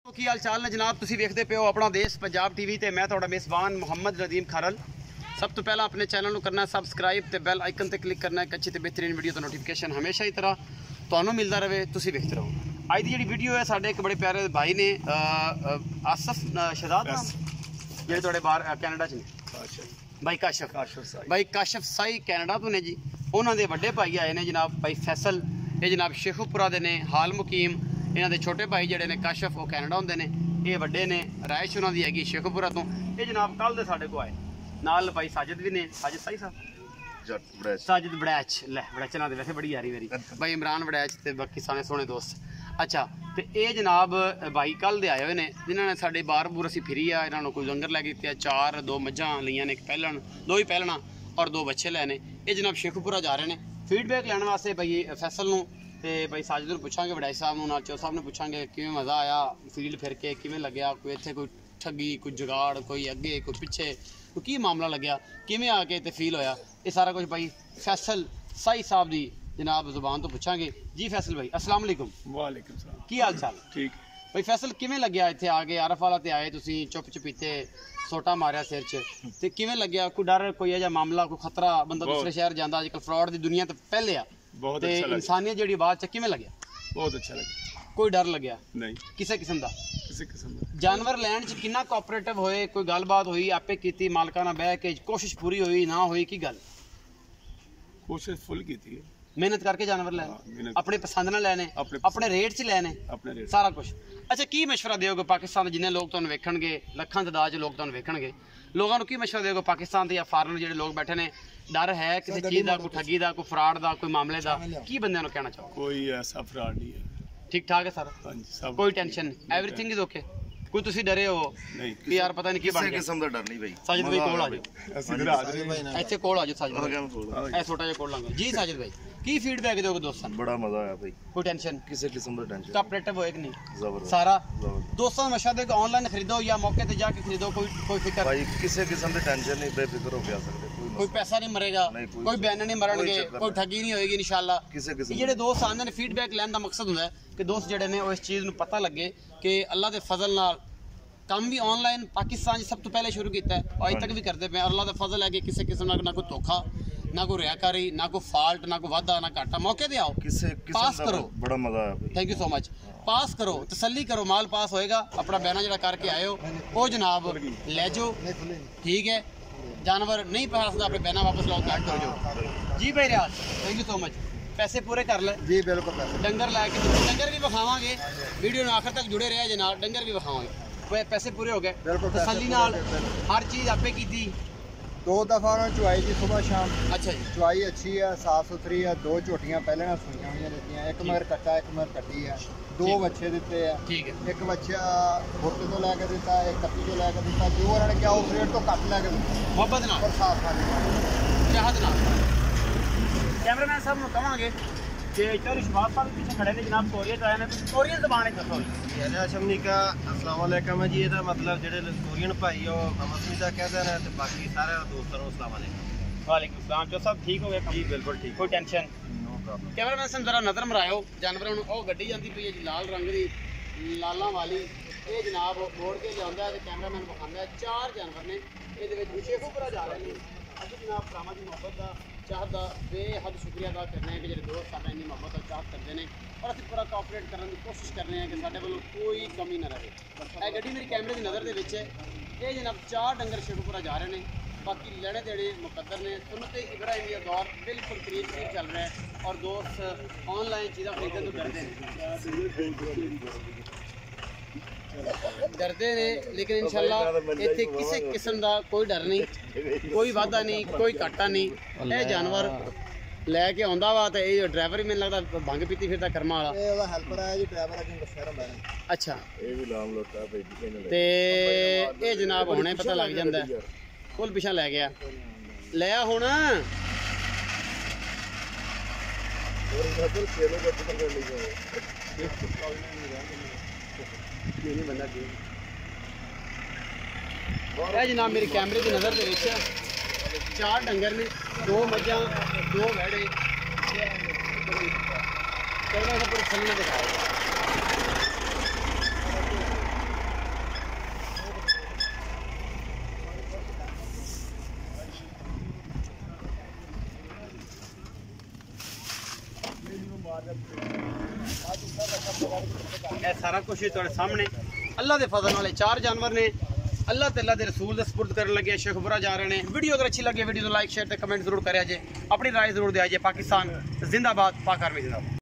ਕੀ ਹਾਲ ਚਾਲ ਨੇ ਜਨਾਬ, ਤੁਸੀਂ ਵੇਖਦੇ ਪਿਓ ਆਪਣਾ ਦੇਸ਼ ਪੰਜਾਬ ਟੀਵੀ ਤੇ ਮੈਂ ਤੁਹਾਡਾ ਮੇਜ਼ਬਾਨ ਮੁਹੰਮਦ ਰਦੀਮ ਖਰਲ। ਸਭ ਤੋਂ ਪਹਿਲਾਂ ਆਪਣੇ ਚੈਨਲ ਨੂੰ ਕਰਨਾ ਸਬਸਕ੍ਰਾਈਬ ਤੇ ਬੈਲ ਆਈਕਨ ਤੇ ਕਲਿੱਕ ਕਰਨਾ। ਇੱਕ ਅੱਛੀ ਤੇ ਬਿਹਤਰੀਨ ਵੀਡੀਓ ਦਾ ਨੋਟੀਫਿਕੇਸ਼ਨ ਹਮੇਸ਼ਾ ਹੀ ਤਰ੍ਹਾਂ ਤੁਹਾਨੂੰ ਮਿਲਦਾ ਰਹੇ, ਤੁਸੀਂ ਵੇਖਦੇ ਰਹੋ। ਅੱਜ ਦੀ ਜਿਹੜੀ ਵੀਡੀਓ ਹੈ ਸਾਡੇ ਇੱਕ ਬੜੇ ਪਿਆਰੇ ਭਾਈ ਨੇ ਆਸਫ ਸ਼ਹਜ਼ਾਦ ਜਿਹੜੇ ਤੁਹਾਡੇ ਬਾਹਰ ਕੈਨੇਡਾ 'ਚ ਨੇ, ਭਾਈ ਕਾਸ਼ਫ ਸਾਈ ਕੈਨੇਡਾ ਤੋਂ ਨੇ ਜੀ। ਉਹਨਾਂ ਦੇ ਵੱਡੇ ਭਾਈ ਆਏ ਨੇ ਜਨਾਬ ਭਾਈ ਫੈਸਲ, ਇਹ ਜਨਾਬ ਸ਼ੇਖੂਪੁਰਾ ਦੇ ਨੇ ਹਾਲ ਮੁਕੀਮ। ਇਹਨਾਂ ਦੇ ਛੋਟੇ ਭਾਈ ਜਿਹੜੇ ਨੇ ਕਾਸ਼ਫ ਉਹ ਕੈਨੇਡਾ ਹੁੰਦੇ ਨੇ, ਇਹ ਵੱਡੇ ਨੇ ਰਾਇਸ਼ ਉਹਨਾਂ ਦੀ ਹੈਗੀ ਸ਼ੇਖੂਪੁਰਾ ਤੋਂ। ਇਹ ਜਨਾਬ ਕੱਲ ਦੇ ਸਾਡੇ ਕੋਲ ਆਏ ਨਾਲ ਭਾਈ ਸਾਜਦ ਵੀ ਨੇ, ਸਾਜਦ ਸਾਈ ਸਾਹਿਬ ਸਾਜਦ ਬੜੈਚ ਲੈ ਬੜੈਚਨਾਂ ਦੇ ਵੈਸੇ ਬੜੀ ਯਾਰੀ ਮੇਰੀ, ਭਾਈ ਇਮਰਾਨ ਬੜੈਚ ਤੇ ਬਾਕੀ ਸਾਰੇ ਸੋਹਣੇ ਦੋਸਤ। ਅੱਛਾ ਤੇ ਇਹ ਜਨਾਬ ਭਾਈ ਕੱਲ ਦੇ ਆਏ ਹੋਏ ਨੇ ਜਿਨ੍ਹਾਂ ਨੇ ਸਾਡੇ ਬਾਰ ਬੂਰ ਅਸੀਂ ਫਿਰੀ ਆ। ਇਹਨਾਂ ਨੂੰ ਕੋਈ ਲੰਗਰ ਲੈ ਕੇ ਦਿੱਤੇ ਆ, 4 ਮੱਝਾਂ ਲਈਆਂ ਨੇ, ਇੱਕ ਪਹਿਲਣ 2 ਹੀ ਪਹਿਲਣਾ ਔਰ 2 ਬੱਚੇ ਲੈ ਨੇ। ਇਹ ਜਨਾਬ ਸ਼ੇਖੂਪੁਰਾ ਜਾ ਰਹੇ ਨੇ ਫੀਡਬੈਕ ਲੈਣ ਵਾਸਤੇ ਭਾਈ ਫੈਸਲ ਨੂੰ ਤੇ ਭਾਈ ਸਾਜਦ ਨੂੰ ਪੁੱਛਾਂਗੇ, ਵਡਾਈ ਸਾਹਿਬ ਨੂੰ ਨਾਲ ਚੋ ਸਾਹਿਬ ਨੂੰ ਪੁੱਛਾਂਗੇ ਕਿਵੇਂ ਮਜ਼ਾ ਆਇਆ ਫੀਲਡ ਫਿਰ ਕੇ, ਕਿਵੇਂ ਲੱਗਿਆ, ਕੋਈ ਇੱਥੇ ਕੋਈ ਠੱਗੀ, ਕੋਈ ਜੁਗਾੜ, ਕੋਈ ਅੱਗੇ ਕੋਈ ਪਿੱਛੇ, ਕੋਈ ਕੀ ਮਾਮਲਾ ਲੱਗਿਆ, ਕਿਵੇਂ ਆ ਕੇ ਤੇ ਫੀਲ ਹੋਇਆ। ਇਹ ਸਾਰਾ ਕੁਝ ਭਾਈ ਫੈਸਲ ਸਾਈ ਸਾਹਿਬ ਦੀ जनाब जुबान तो पूछांगे जी। फैसल भाई अस्सलाम वालेकुम। वालेकुम सलाम। की हाल चाल? ठीक भाई फैसल किवें लग्या इत्थे आके आरफ वाला ते आए तुसीं चुप चपीते सोटा मारिया सिर च ते किवें लग्या? कोई डर, कोई ऐसा मामला, कोई खतरा? बंदा दूसरे शहर जांदा अजकल फ्रॉड दी दुनिया तो पहले आ बहुत ते अच्छा इंसानियत जेहड़ी बात च किवें लग्या? बहुत अच्छा लगा। कोई डर लग्या नहीं किसी किस्म दा? किसी किस्म दा। जानवर लैण च किन्ना कोऑपरेटिव होए, कोई गलबात होई आपे कीती, मालकां नाल बैठ के कोशिश पूरी होई ना होई, की गल? कोशिश फुल की थी, मेहनत करके जानवर लैने, अपने पसंद ना लैने, अपने रेट च लैने, सारा कुछ। अच्छा की मशवरा दोगे पाकिस्तान जिन्ने लोग तुहानूं वेखणगे, लखां तादाद च लोग तुहानूं वेखणगे, लोगों को की मशवरा दोगे पाकिस्तान के या फॉरेनर जिहड़े लोग बैठे ने? डर है किसी चीज़ का, कोई ठगी का, कोई फ्रॉड का, कोई मामले का? की बंदियां नूं कहना चाहो? कोई ऐसा फ्रॉड नहीं है, ठीक ठाक है सारा, कोई टेंशन नहीं, एवरीथिंग इज ओके। कोई तुसी डरे हो कि यार पता नहीं की बन गया? किस्म दा डर नहीं भाई। साजिद भाई कोल आ जाओ, ਇੱਥੇ ਕੋਲ ਆ ਜਾਓ ਸਾजिद भाई, ਇਹ ਛੋਟਾ ਜਿਹਾ ਕੋਲ ਲਾਂਗੇ ਜੀ। साजिद भाई ਕੀ ਫੀਡਬੈਕ ਦਿਓਗੇ ਦੋਸਤਾਂ ਨੂੰ? बड़ा मजा आया भाई, ਕੋਈ ਟੈਨਸ਼ਨ किसी किस्म दा टेंशन ਕੋਆਪਰੇਟਿव ਹੋਏ ਕਿ नहीं? जबरदस्त सारा दोस्तों ਨੂੰ मशवरा देगा ऑनलाइन खरीदो या मौके पे जाके खरीदो, कोई फिक्र भाई, किसी किस्म दी टेंशन नहीं, बेफिक्र हो के आ सकते। कोई पैसा नहीं मरेगा, कोई बयान नहीं मरनगे, कोई ठगी नहीं होएगी इंशाल्लाह। किसी किस्म ਜਿਹੜੇ ਦੋਸਤ ਆਉਂਦੇ ਨੇ ਫੀਡਬੈਕ ਲੈਣ ਦਾ ਮਕਸਦ ਹੁੰਦਾ ਹੈ ਕਿ ਦੋਸਤ ਜਿਹੜੇ ਨੇ ਉਹ ਇਸ ਚੀਜ਼ ਨੂੰ ਪਤਾ ਲੱਗੇ ਕਿ ਅੱਲਾ ਦੇ ਫਜ਼ਲ ਨਾਲ ਕੰਮ ਵੀ ਆਨਲਾਈਨ ਪਾਕਿस्तान सब तो पहले शुरू किया है और अज तक भी करते पे। अल्लाह का फजल है कि किसी किस्म ना कोई धोखा, ना कोई रियाकारी, ना कोई फॉल्ट, ना कोई वादा, ना घाटा। मौके पे आओ, पास करो, बड़ा मजा आया भाई। Thank you so much. Pass करो, तसल्ली करो, माल पास होएगा। अपना बयाना जो करके आए हो वो जनाब ले जाओ, ठीक है। जानवर नहीं पास सकता, अपने बयाना वापस लाओ, कैट कर जाओ जी। भाई रियाज थैंक यू सो मच। पैसे पूरे कर ले जी, बिल्कुल। डंगर लैके डंगर भी विखावांगे, वीडियो में आखिर तक जुड़े रहे जनाब, डंगर भी विखावांगे। पैसे पूरे हो गए, तसल्ली नाल हर चीज़ आपे की थी। 2 दफा चुवाई जी सुबह शाम। अच्छा जी, चुवाई अच्छी है, साफ सुथरी है। 2 झोटियां पहले ना सुइयां हुई दित्तियां, एक मगर कट्टा, एक मगर कट्टी है। 2 बच्चे दिते है, ठीक है। एक बच्चा भुट्टे तो लैके दिता, एक कत्ती तो लैके दिता, जो उन्होंने क्या उस रेट तो कट लैके दिता, मोहब्बत नाल और साफ चाहत नाल। कैमरामैन साहब नूं कहांगे कि चलो शबाब साहब पीछे खड़े ने जनाब, कोरिया आए ने, कोरियन ज़बान में दसो शमनीका अस्सलाम वालेकुम जी। ਇਹਦਾ मतलब ਜਿਹੜੇ ਕੋਰੀਅਨ ਭਾਈ ਉਹ ਅਮਸਮੀ ਦਾ ਕਹਿੰਦੇ ਨੇ ਤੇ ਬਾਕੀ ਸਾਰੇ ਦੋਸਤਾਂ ਨੂੰ अस्सलाम वालेकुम। वालेकुम सलाम। जो सब ठीक हो गए? जी बिल्कुल ठीक, कोई टेंशन? No problem. कैमरामैन साहब जरा नज़र मराओ जानवरों ਨੂੰ। ਉਹ ਗੱਡੀ ਜਾਂਦੀ ਪਈ ਹੈ ਜੀ ਲਾਲ ਰੰਗ ਦੀ, ਲਾਲਾਂ ਵਾਲੀ। ਇਹ ਜਨਾਬ ਮੋੜ ਕੇ ਲਿਆਉਂਦਾ ਹੈ ਤੇ ਕੈਮਰਾਮੈਨ ਵਿਖਾਉਂਦਾ ਹੈ। 4 ਜਾਨਵਰ ਨੇ ਇਹਦੇ ਵਿੱਚ। ਸ਼ੇਖੂਪੁਰਾ ਜਾ ਰਹੇ ਨੇ ਅਸੀਂ ਜਨਾਬ ਭਰਾਵਾਂ ਦੀ ਮੁਹੱਬਤ ਦਾ, ਚਾਹਤ ਦਾ बेहद शुक्रिया अदा करने कि जो दोस्त साढ़े इन्नी मुहब्बत और चाहत करते हैं और असं पूरा कोऑपरेट करने की कोशिश कर रहे हैं कि साढ़े वालों कोई कमी ना रहे। यह गड्डी मेरी कैमरे की नज़र के है। ये जनाब 4 डंगर शेखूपुरा जा रहे हैं, बाकी लेने देने मुकद्दर ने। सुन्नत इब्राहिमिया दौर बिल्कुल करीब चल रहा है और दोस्त ऑनलाइन चीज़ें खरीदने तो डरते ने, लेकिन इंशाल्लाह इत्थे किसी किस्म का कोई डर नहीं, कोई वादा नहीं, कोई घाटा नहीं। यह जानवर लैके आंदा वा तो ये ड्राइवर भी मैंने लगता भंग पीती फिरता कर्मा वाला। ਇਹ ਉਹਦਾ ਹੈਲਪਰ ਹੈ ਜੀ, ਡਰਾਈਵਰ ਅਜੇ ਦੱਸਿਆ ਹੁੰਦਾ ਨੇ। अच्छा ये भी नाम लोटा भाई ते ये जनाब हुणे पता लग जाता है। कुल पिछा लै गया, लिया हुण जनाब मेरे कैमरे की नज़र के 4 डंगर ने, 2 मझां, 2 वैड़े। पूरे थल्ले दिखाए ਇਹ ਸਾਰਾ ਕੁਝ ਹੀ ਤੁਹਾਡੇ ਸਾਹਮਣੇ ਅੱਲਾ ਦੇ ਫਜ਼ਲ ਨਾਲ 4 ਜਾਨਵਰ ਨੇ अल्लाह ते अल्लाह दे रसूल दे सुपुर्द करन लगे शेखपुरा जा रहे हैं। वीडियो अगर अच्छी लगे वीडियो को लाइक शेयर ते कमेंट जरूर करें जे अपनी राय जरूर दिया जे। पाकिस्तान जिंदाबाद, पाक आर्मी जिंदाबाद।